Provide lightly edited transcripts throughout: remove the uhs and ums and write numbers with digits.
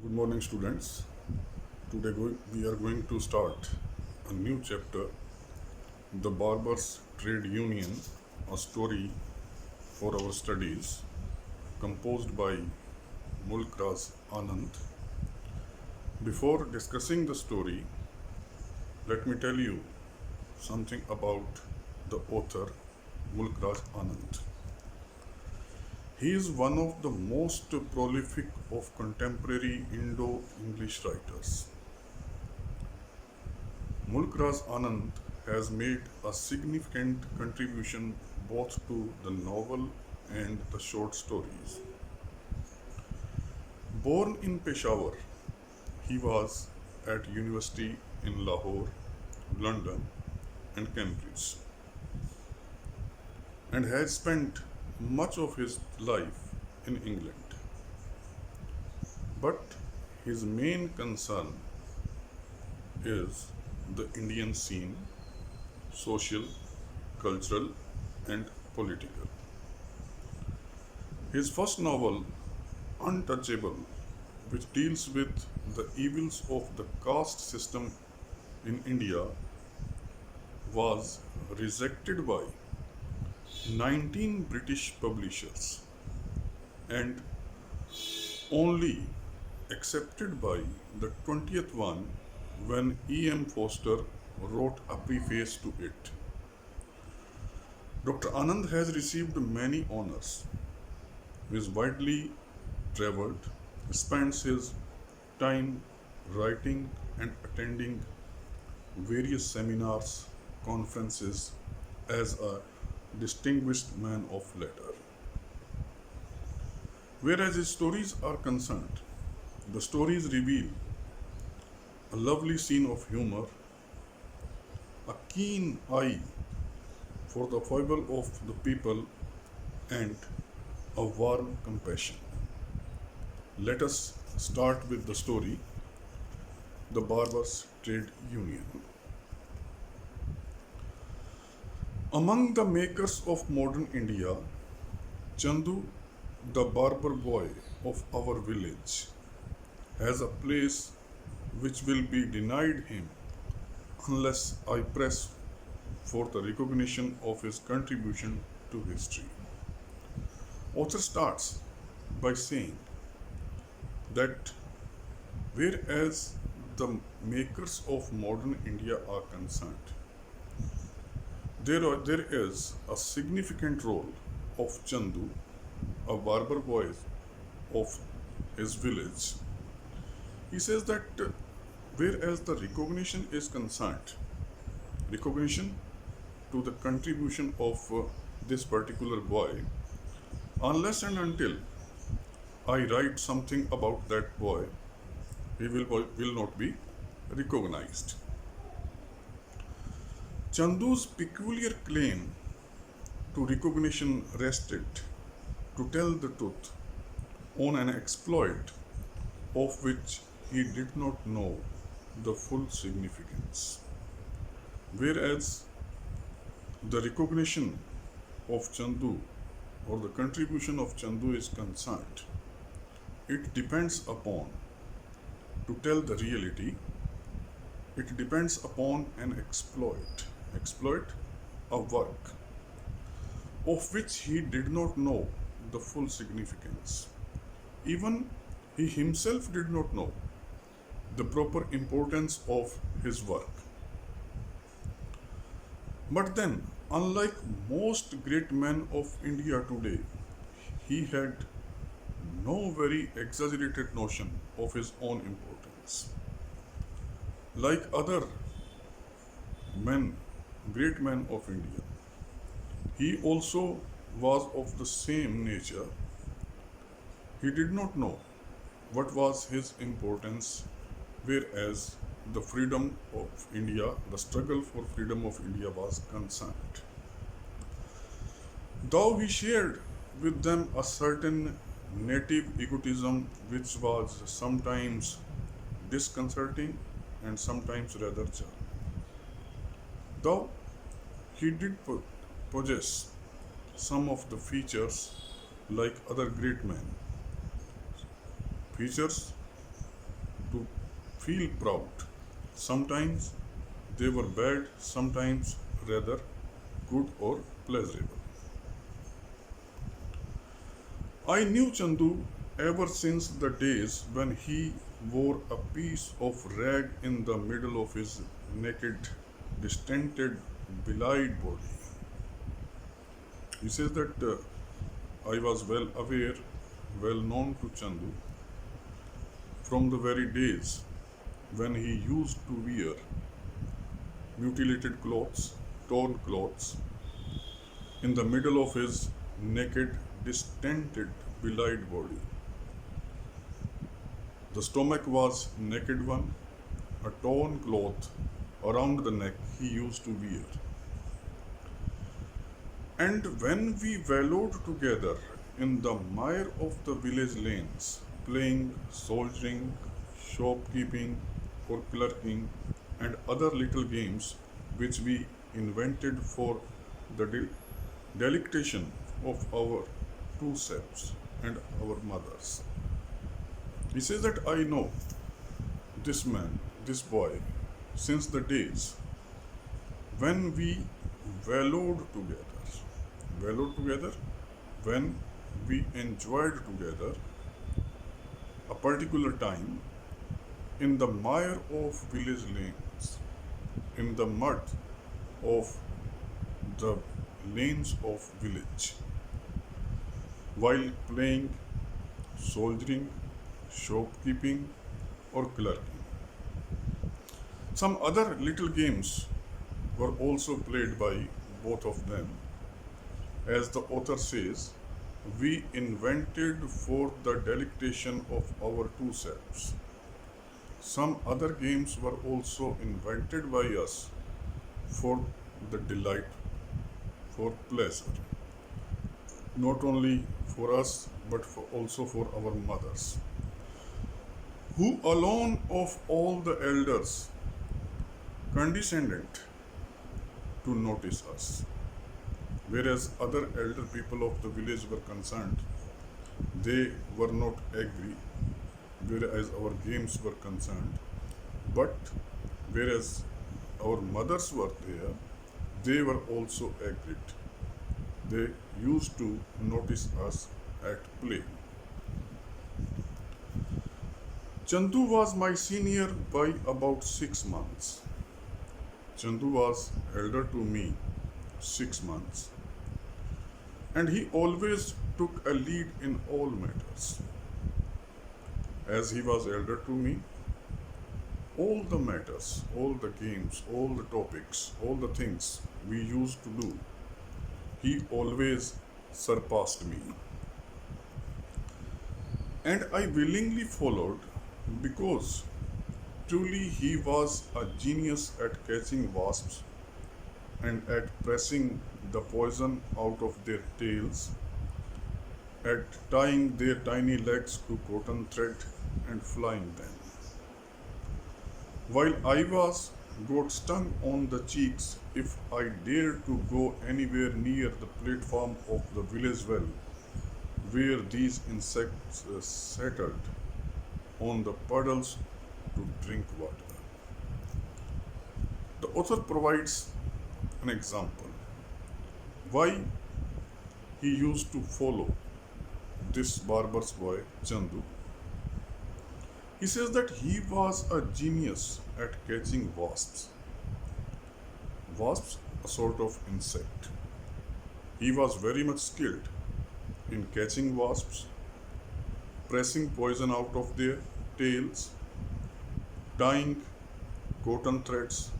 Good morning, students. Today we are going to start a new chapter, The Barbers Trade Union, a story for our studies, composed by Mulkraz Anand. Before discussing the story, let me tell you something about the author Mulkraz Anand. He is one of the most prolific of contemporary Indo-English writers. Mulkraz Anand has made a significant contribution both to the novel and the short stories. Born in Peshawar, he was at university in Lahore, London and Cambridge and has spent much of his life in England. But his main concern is the Indian scene, social, cultural, and political. His first novel, Untouchable, which deals with the evils of the caste system in India, was rejected by 19 British publishers and only accepted by the 20th one when E.M. Foster wrote a preface to it. Dr. Anand has received many honors. He is widely traveled, spends his time writing and attending various seminars, conferences as a distinguished man of letters. Whereas his stories are concerned, the stories reveal a lovely scene of humor, a keen eye for the foible of the people, and a warm compassion. Let us start with the story, The Barbers Trade Union. Among the makers of modern India, Chandu, the barber boy of our village, has a place which will be denied him unless I press for the recognition of his contribution to history. Author starts by saying that whereas the makers of modern India are concerned, there is a significant role of Chandu, a barber boy of his village. He says that whereas the recognition is concerned, recognition to the contribution of this particular boy, unless and until I write something about that boy, he will not be recognized. Chandu's peculiar claim to recognition rested, to tell the truth, on an exploit of which he did not know the full significance. Whereas the recognition of Chandu or the contribution of Chandu is concerned, it depends upon, to tell the reality, it depends upon an exploit a work of which he did not know the full significance. Even he himself did not know the proper importance of his work. But then, unlike most great men of India today, he had no very exaggerated notion of his own importance. Like other men, great men of India, he also was of the same nature. He did not know what was his importance, whereas the freedom of India, the struggle for freedom of India was concerned. Though he shared with them a certain native egotism which was sometimes disconcerting and sometimes rather charming. Though he did possess some of the features like other great men, features feel proud. Sometimes they were bad, sometimes rather good or pleasurable. I knew Chandu ever since the days when he wore a piece of rag in the middle of his naked, distended, belied body. He says that I was well aware, well known to Chandu from the very days when he used to wear mutilated clothes, torn clothes, in the middle of his naked, distended, belied body. The stomach was naked one, a torn cloth around the neck he used to wear. And when we wallowed together in the mire of the village lanes, playing, soldiering, shopkeeping, or clerking, and other little games which we invented for the delectation of our two selves and our mothers. He says that I know this man, this boy, since the days when we wallowed together. Wallowed together when we enjoyed together a particular time in the mire of village lanes, in the mud of the lanes of village, while playing, soldiering, shopkeeping, or clerking. Some other little games were also played by both of them. As the author says, we invented for the delectation of our two selves. Some other games were also invented by us for the delight, for pleasure, not only for us but also for our mothers, who alone of all the elders condescended to notice us. Whereas other elder people of the village were concerned, they were not angry, whereas our games were concerned. But whereas our mothers were there, they were also agreed. They used to notice us at play. Chandu was my senior by about 6 months. Chandu was elder to me 6 months. And he always took a lead in all matters. As he was elder to me, all the matters, all the games, all the topics, all the things we used to do, he always surpassed me. And I willingly followed because truly he was a genius at catching wasps and at pressing the poison out of their tails, at tying their tiny legs to cotton thread and flying them. While I got stung on the cheeks if I dared to go anywhere near the platform of the village well, where these insects settled on the puddles to drink water. The author provides an example why he used to follow this barber's boy Chandu. He says that he was a genius at catching wasps. Wasps, a sort of insect. He was very much skilled in catching wasps, pressing poison out of their tails, tying cotton threads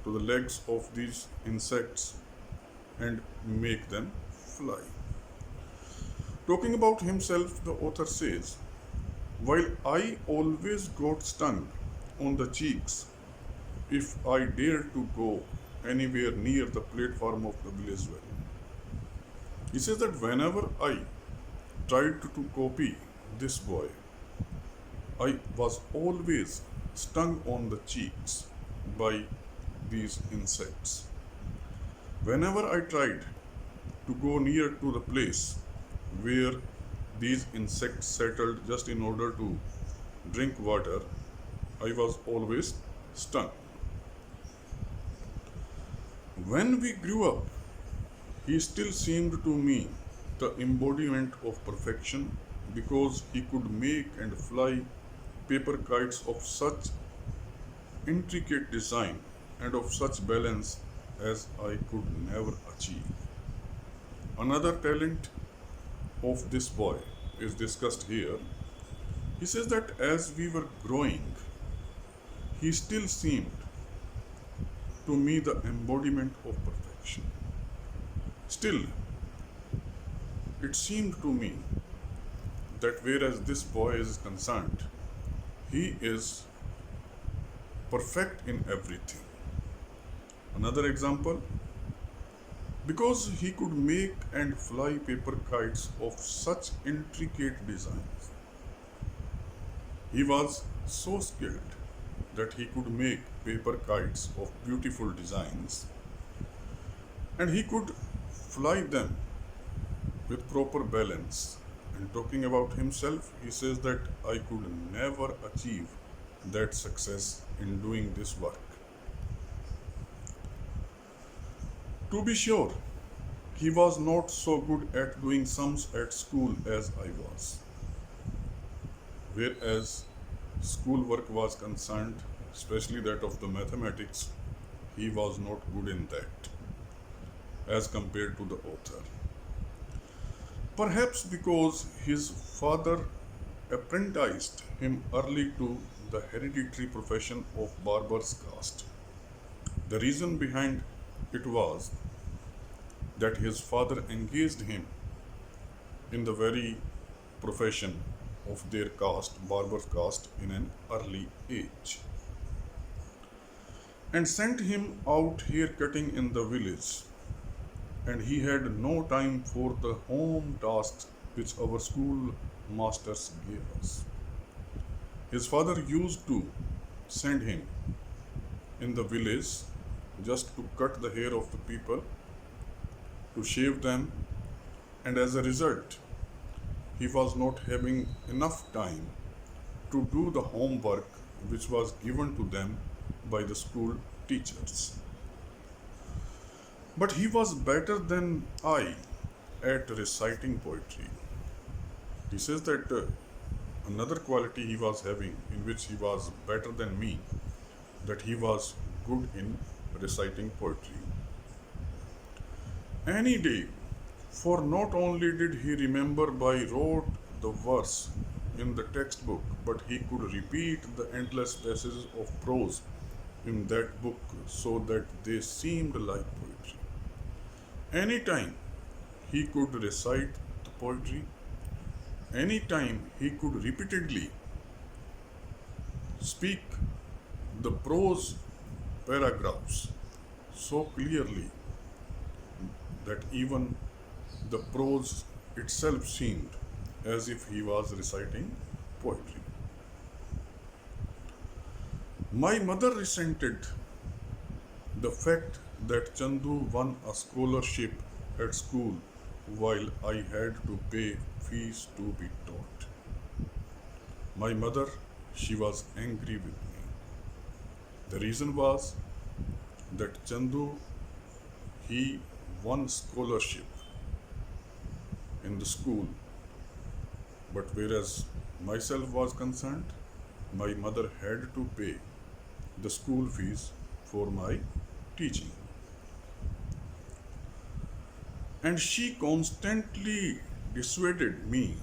to the legs of these insects and make them fly. Talking about himself, the author says, while I always got stung on the cheeks if I dared to go anywhere near the platform of the village well. He says that whenever I tried to copy this boy, I was always stung on the cheeks by these insects. Whenever I tried to go near to the place where these insects settled just in order to drink water, I was always stung. When we grew up, he still seemed to me the embodiment of perfection because he could make and fly paper kites of such intricate design and of such balance as I could never achieve. Another talent of this boy is discussed here. He says that as we were growing, he still seemed to me the embodiment of perfection. Still, it seemed to me that whereas this boy is concerned, he is perfect in everything. Another example, because he could make and fly paper kites of such intricate designs, he was so skilled that he could make paper kites of beautiful designs and he could fly them with proper balance. And talking about himself, he says that I could never achieve that success in doing this work. To be sure, he was not so good at doing sums at school as I was. Whereas schoolwork was concerned, especially that of the mathematics, he was not good in that as compared to the author. Perhaps because his father apprenticed him early to the hereditary profession of barber's caste. The reason behind it was that his father engaged him in the very profession of their caste, barber's caste, in an early age and sent him out hair cutting in the village, and he had no time for the home tasks which our school masters gave us. His father used to send him in the village just to cut the hair of the people, to shave them, and as a result, he was not having enough time to do the homework which was given to them by the school teachers. But he was better than I at reciting poetry. He says that another quality he was having, in which he was better than me, that he was good in reciting poetry. Any day, for not only did he remember by rote the verse in the textbook, but he could repeat the endless passages of prose in that book so that they seemed like poetry. Anytime he could recite the poetry, anytime he could repeatedly speak the prose paragraphs so clearly that even the prose itself seemed as if he was reciting poetry. My mother resented the fact that Chandu won a scholarship at school while I had to pay fees to be taught. My mother, she was angry with me. The reason was that Chandu, he won scholarship in the school, but whereas myself was concerned, my mother had to pay the school fees for my teaching. And she constantly dissuaded me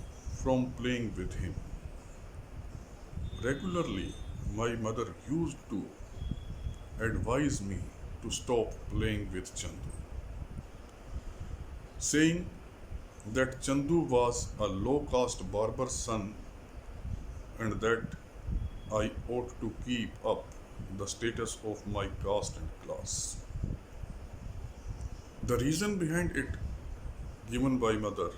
from playing with him. Regularly, my mother used to advise me to stop playing with Chandu, saying that Chandu was a low caste barber's son and that I ought to keep up the status of my caste and class. The reason behind it, given by mother,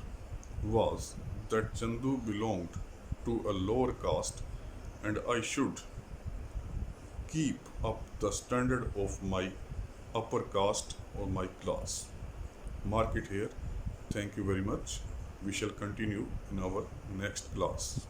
was that Chandu belonged to a lower caste and I should keep up the standard of my upper caste or my class. Mark it here. Thank you very much. We shall continue in our next class.